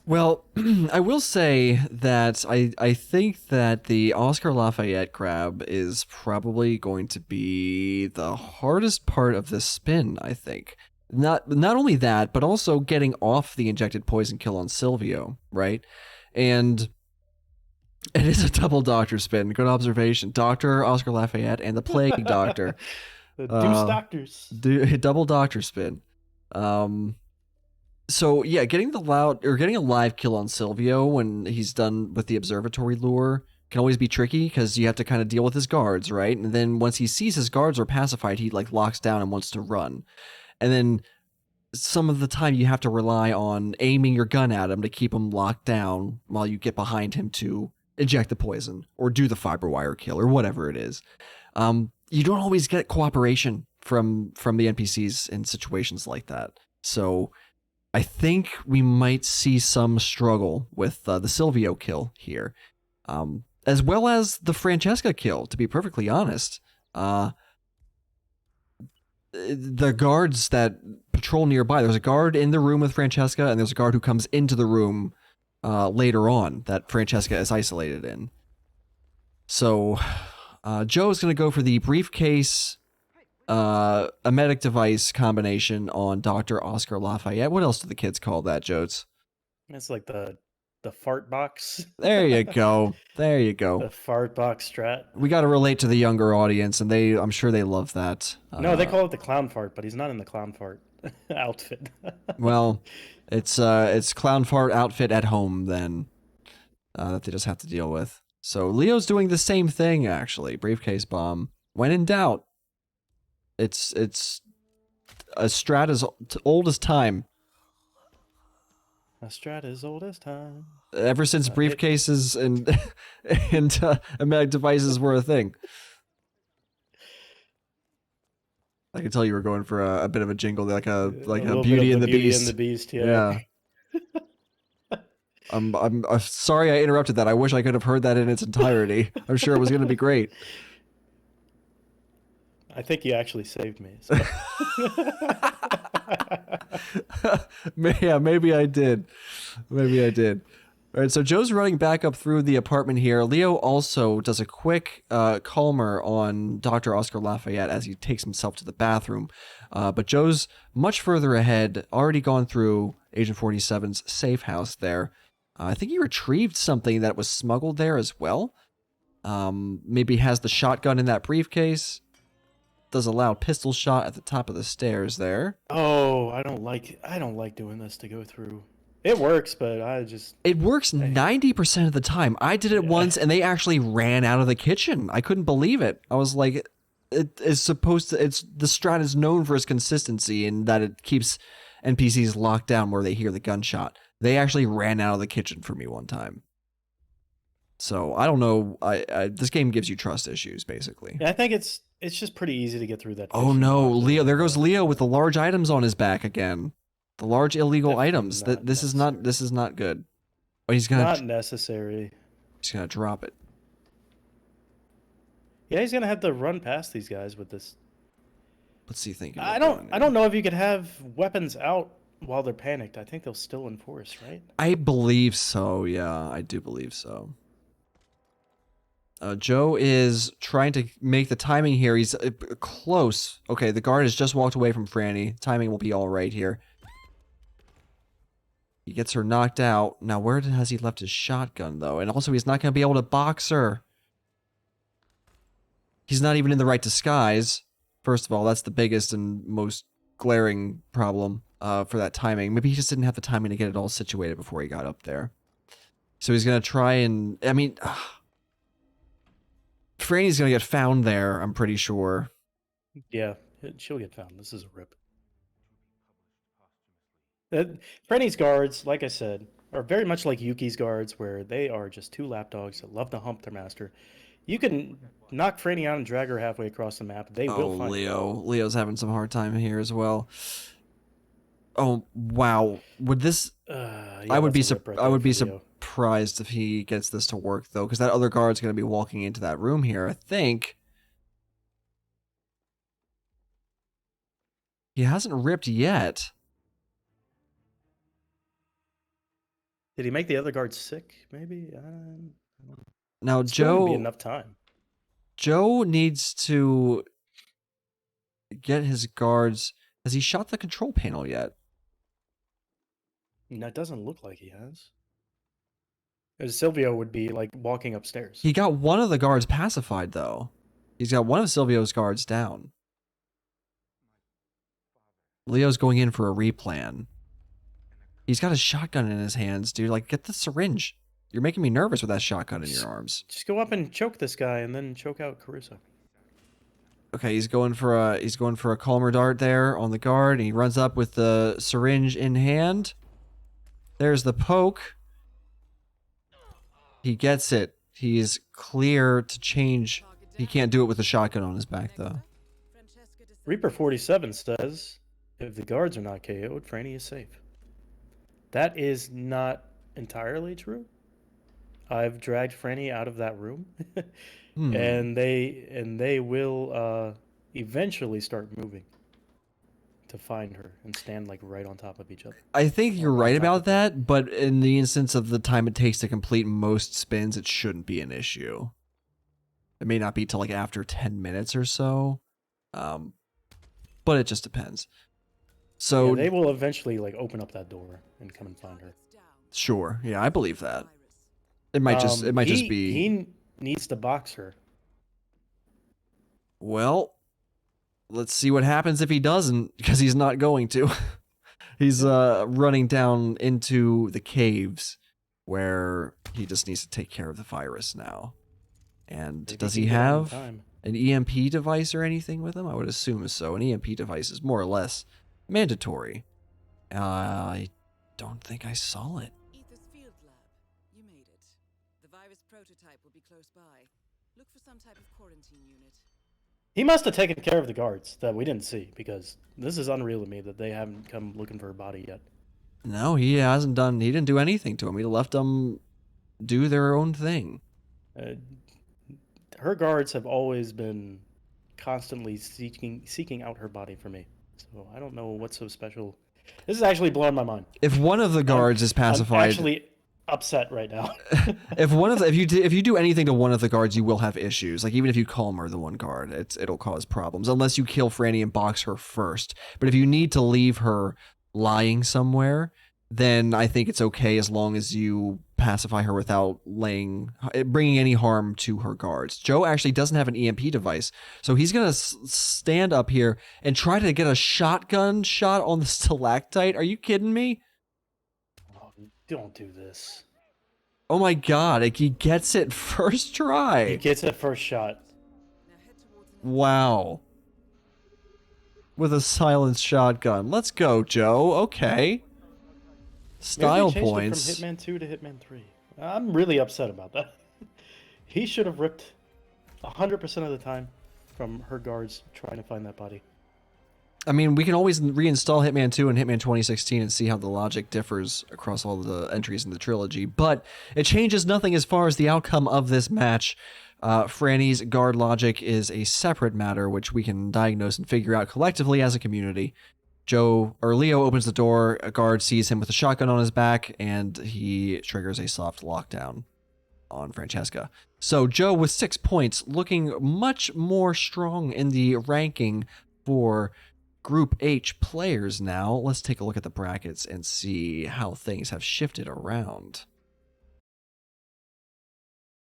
Well, I will say that I think that the Oscar Lafayette grab is probably going to be the hardest part of this spin, I think. Not only that, but also getting off the injected poison kill on Silvio, right? And it is a double doctor spin. Good observation. Doctor Oscar Lafayette and the Plague Doctor. The Deuce Doctors. Double doctor spin. Um, so yeah, getting a live kill on Silvio when he's done with the observatory lure can always be tricky because you have to kind of deal with his guards, right? And then once he sees his guards are pacified, he like locks down and wants to run. And then some of the time you have to rely on aiming your gun at him to keep him locked down while you get behind him to eject the poison or do the fiber wire kill or whatever it is. You don't always get cooperation from the NPCs in situations like that. So I think we might see some struggle with the Silvio kill here, as well as the Francesca kill, to be perfectly honest. The guards that patrol nearby, there's a guard in the room with Francesca, and there's a guard who comes into the room later on that Francesca is isolated in. So Joe is going to go for the briefcase, a medic device combination on Dr. Oscar Lafayette. What else do the kids call that, Jotes? It's like the fart box. There you go. There you go. The fart box strat. We got to relate to the younger audience, and I'm sure they love that. No, they call it the clown fart, but he's not in the clown fart outfit. Well, it's clown fart outfit at home then that they just have to deal with. So Leo's doing the same thing actually. Briefcase bomb. When in doubt, it's a strat as old as time. A strat as old as time. Ever since briefcases and medic devices were a thing. I could tell you were going for a bit of a jingle, like a Beauty and the Beast. Beauty and the Beast, yeah. I'm sorry I interrupted that. I wish I could have heard that in its entirety. I'm sure it was going to be great. I think you actually saved me. So. Yeah, maybe I did. Maybe I did. All right, so Joe's running back up through the apartment here. Leo also does a quick calmer on Dr. Oscar Lafayette as he takes himself to the bathroom. But Joe's much further ahead, already gone through Agent 47's safe house there. I think he retrieved something that was smuggled there as well. Maybe has the shotgun in that briefcase. Does a loud pistol shot at the top of the stairs there. Oh, I don't like doing this to go through. It works, but It works 90% of the time. I did it once and they actually ran out of the kitchen. I couldn't believe it. I was like, the strat is known for its consistency in that it keeps NPCs locked down where they hear the gunshot. They actually ran out of the kitchen for me one time. So I don't know. This game gives you trust issues, basically. Yeah, I think it's just pretty easy to get through that. Oh no, Leo! There goes Leo with the large items on his back again. The large illegal items. This is not good. Oh, he's gonna not necessary. He's gonna drop it. Yeah, he's gonna have to run past these guys with this. What's he thinking? I don't know if you could have weapons out while they're panicked. I think they'll still enforce, right? I believe so. Yeah, I do believe so. Joe is trying to make the timing here. He's close. Okay, the guard has just walked away from Franny. Timing will be all right here. He gets her knocked out. Now, where has he left his shotgun, though? And also, he's not going to be able to box her. He's not even in the right disguise. First of all, that's the biggest and most glaring problem for that timing. Maybe he just didn't have the timing to get it all situated before he got up there. So he's going to try and... I mean... Franny's going to get found there, I'm pretty sure. Yeah, she'll get found. This is a rip. Franny's guards, like I said, are very much like Yuki's guards, where they are just two lapdogs that love to hump their master. You can knock Franny out and drag her halfway across the map. They will find Leo. Leo's having some hard time here as well. Oh, wow. Would this... yeah, I would be surprised if he gets this to work, though, because that other guard's going to be walking into that room here, I think. He hasn't ripped yet. Did he make the other guards sick? Maybe. Now Still wouldn't be Joe enough time. needs to get his guards. Has he shot the control panel yet? No, it doesn't look like he has. As Silvio would be like walking upstairs. He got one of the guards pacified though. He's got one of Silvio's guards down. Leo's going in for a replan. He's got a shotgun in his hands, dude. Like, get the syringe. You're making me nervous with that shotgun in your arms. Just go up and choke this guy, and then choke out Caruso. Okay, he's going for a calmer dart there on the guard. And he runs up with the syringe in hand. There's the poke. He gets it. He's clear to change. He can't do it with a shotgun on his back though. Reaper 47 says, if the guards are not KO'd, Franny is safe. That is not entirely true. I've dragged Franny out of that room, and they will eventually start moving to find her and stand like right on top of each other. I think you're right about that, but in the instance of the time it takes to complete most spins, it shouldn't be an issue. It may not be till like after 10 minutes or so, but it just depends. So yeah, they will eventually like open up that door and come and find her. Sure, yeah, I believe that. It might just be. He needs to box her. Well, let's see what happens if he doesn't, because he's not going to. He's running down into the caves where he just needs to take care of the virus now. And Maybe does he he can get it in have time. an EMP device or anything with him? I would assume so. An EMP device is more or less mandatory. I don't think I saw it. Ether's field lab. You made it. The virus prototype will be close by. Look for some type of quarantine unit. He must have taken care of the guards that we didn't see, because this is unreal to me that they haven't come looking for her body yet. No, he hasn't done. He didn't do anything to him. He left them do their own thing. Her guards have always been constantly seeking out her body for me. So I don't know what's so special. This is actually blowing my mind. If one of the guards is pacified, I'm actually upset right now. if you do anything to one of the guards, you will have issues. Like even if you calm the one guard, it'll cause problems unless you kill Franny and box her first. But if you need to leave her lying somewhere, then I think it's okay as long as you pacify her without bringing any harm to her guards. Joe actually doesn't have an EMP device, so he's gonna stand up here and try to get a shotgun shot on the stalactite. Are you kidding me? Oh, don't do this. Oh my god, like he gets it first try. He gets it first shot. Wow. With a silenced shotgun. Let's go, Joe. Okay. Style Maybe they changed points. it from Hitman 2 to Hitman 3. I'm really upset about that. He should have ripped 100% of the time from her guards trying to find that body. I mean, we can always reinstall Hitman 2 and Hitman 2016 and see how the logic differs across all the entries in the trilogy, but it changes nothing as far as the outcome of this match. Franny's guard logic is a separate matter, which we can diagnose and figure out collectively as a community. Leo opens the door, a guard sees him with a shotgun on his back, and he triggers a soft lockdown on Francesca. So Joe with 6 points, looking much more strong in the ranking for Group H players now. Let's take a look at the brackets and see how things have shifted around.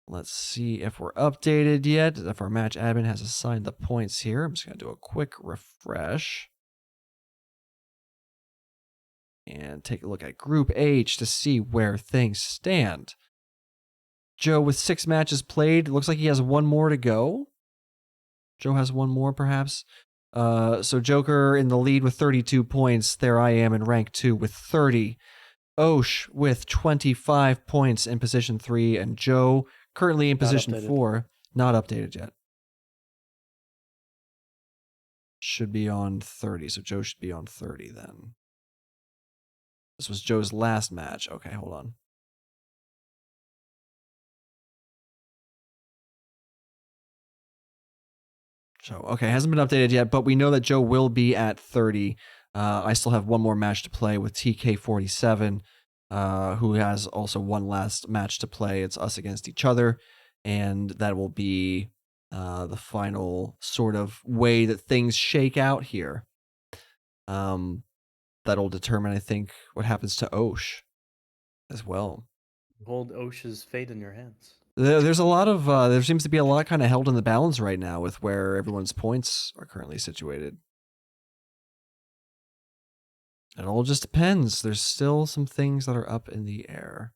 Let's see if we're updated yet, if our match admin has assigned the points here. I'm just going to do a quick refresh and take a look at Group H to see where things stand. Joe with 6 matches played. Looks like he has one more to go. Joe has one more, perhaps. So Joker in the lead with 32 points. There I am in rank 2 with 30. Osh with 25 points in position 3. And Joe currently in position 4. Not updated yet. Should be on 30. So Joe should be on 30 then. This was Joe's last match. Okay, hold on. So, okay, hasn't been updated yet, but we know that Joe will be at 30. I still have one more match to play with TK47. who has also one last match to play. It's us against each other, and that will be the final sort of way that things shake out here. That'll determine, I think, what happens to Osh as well. Hold Osh's fate in your hands. There's a lot of there seems to be a lot kind of held in the balance right now with where everyone's points are currently situated. It all just depends. There's still some things that are up in the air.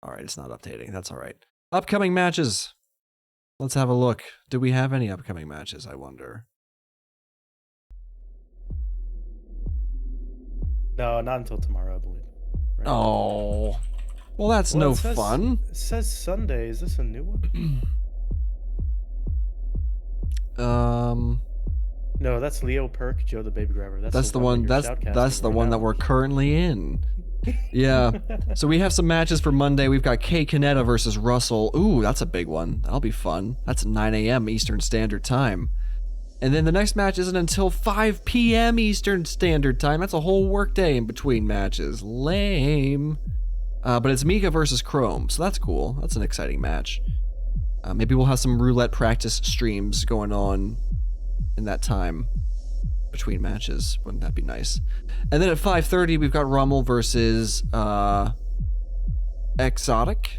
All right, it's not updating. That's all right. Upcoming matches. Let's have a look. Do we have any upcoming matches, I wonder? No, not until tomorrow, I believe. Right? Oh. Well, that's no fun. It says Sunday. Is this a new one? No, that's LeoPerkk, JoetheBabyGrabber. That's the one. That's the one that we're currently in. Yeah. So we have some matches for Monday. We've got Kay Kaneda versus Russell. Ooh, that's a big one. That'll be fun. That's 9 a.m. Eastern Standard Time. And then the next match isn't until 5 p.m. Eastern Standard Time. That's a whole workday in between matches. Lame. But it's Mika versus Chrome, so that's cool. That's an exciting match. Maybe we'll have some roulette practice streams going on in that time between matches. Wouldn't that be nice? And then at 5:30, we've got Rommel versus Exotic.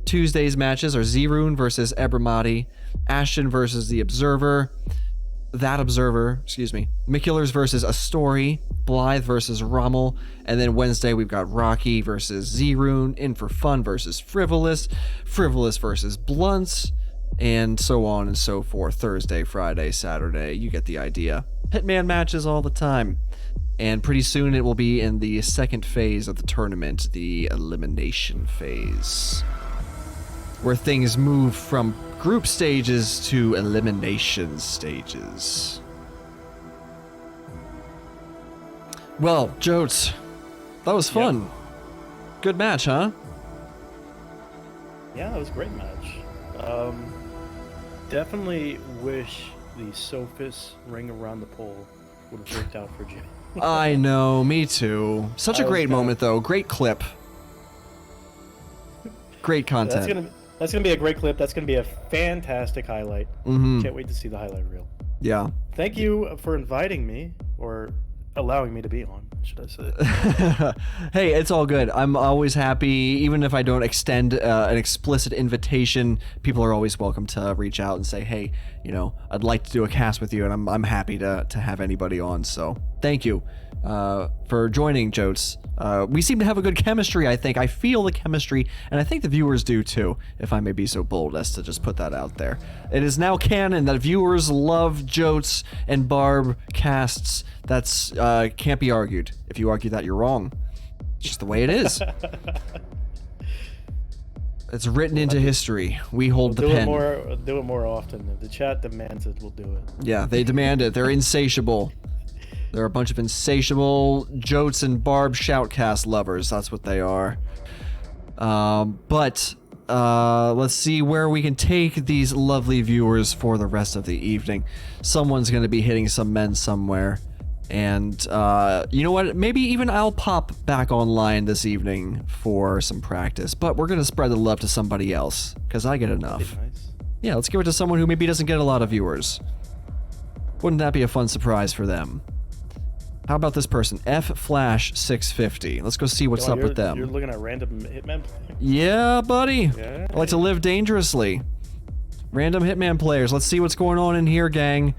Tuesday's matches are Zerun versus Ebramati, Ashton versus The Observer, McKillers versus Astori, Blythe versus Rommel, and then Wednesday we've got Rocky versus Zerun, In for Fun versus Frivolous, Frivolous versus Blunts, and so on and so forth. Thursday, Friday, Saturday, you get the idea. Hitman matches all the time. And pretty soon it will be in the second phase of the tournament, the elimination phase, where things move from group stages to elimination stages. Well, Jotes, that was fun. Yep. Good match, huh? Yeah, it was a great match. Definitely wish the Sophis ring around the pole would have worked out for Joe. I know, me too. Such a great moment, though. Great clip. Great content. That's gonna be a great clip. That's gonna be a fantastic highlight. Can't wait to see the highlight reel. Yeah. Thank you for inviting me, or allowing me to be on, should I say. Hey, it's all good. I'm always happy, even if I don't extend an explicit invitation. People are always welcome to reach out and say, hey, you know, I'd like to do a cast with you, and I'm happy to have anybody on. So thank you for joining, Jotes. We seem to have a good chemistry, I think. I feel the chemistry, and I think the viewers do too, if I may be so bold as to just put that out there. It is now canon that viewers love Jotes and Barb casts. That's can't be argued. If you argue that, you're wrong. It's just the way it is. It's written into history. We hold the pen. Do it more often. If the chat demands it, we'll do it. Yeah, they demand it. They're insatiable. They're a bunch of insatiable Jotes and Barb shoutcast lovers. That's what they are. But let's see where we can take these lovely viewers for the rest of the evening. Someone's going to be hitting some men somewhere. And you know what? Maybe even I'll pop back online this evening for some practice. But we're going to spread the love to somebody else, because I get enough. Nice. Yeah, let's give it to someone who maybe doesn't get a lot of viewers. Wouldn't that be a fun surprise for them? How about this person? FFlash650. Let's go see what's up with them. You're looking at random Hitman players? Yeah, buddy. Yeah. I like to live dangerously. Random Hitman players. Let's see what's going on in here, gang.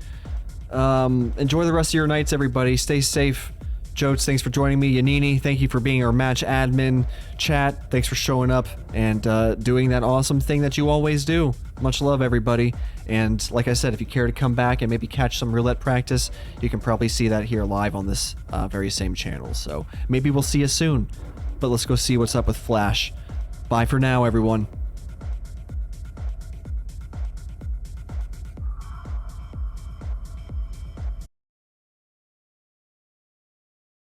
Enjoy the rest of your nights, everybody. Stay safe. Jotes, thanks for joining me. Yanini, thank you for being our match admin. Chat, thanks for showing up and doing that awesome thing that you always do. Much love, everybody. And like I said, if you care to come back and maybe catch some roulette practice, you can probably see that here live on this very same channel. So maybe we'll see you soon. But let's go see what's up with Flash. Bye for now, everyone.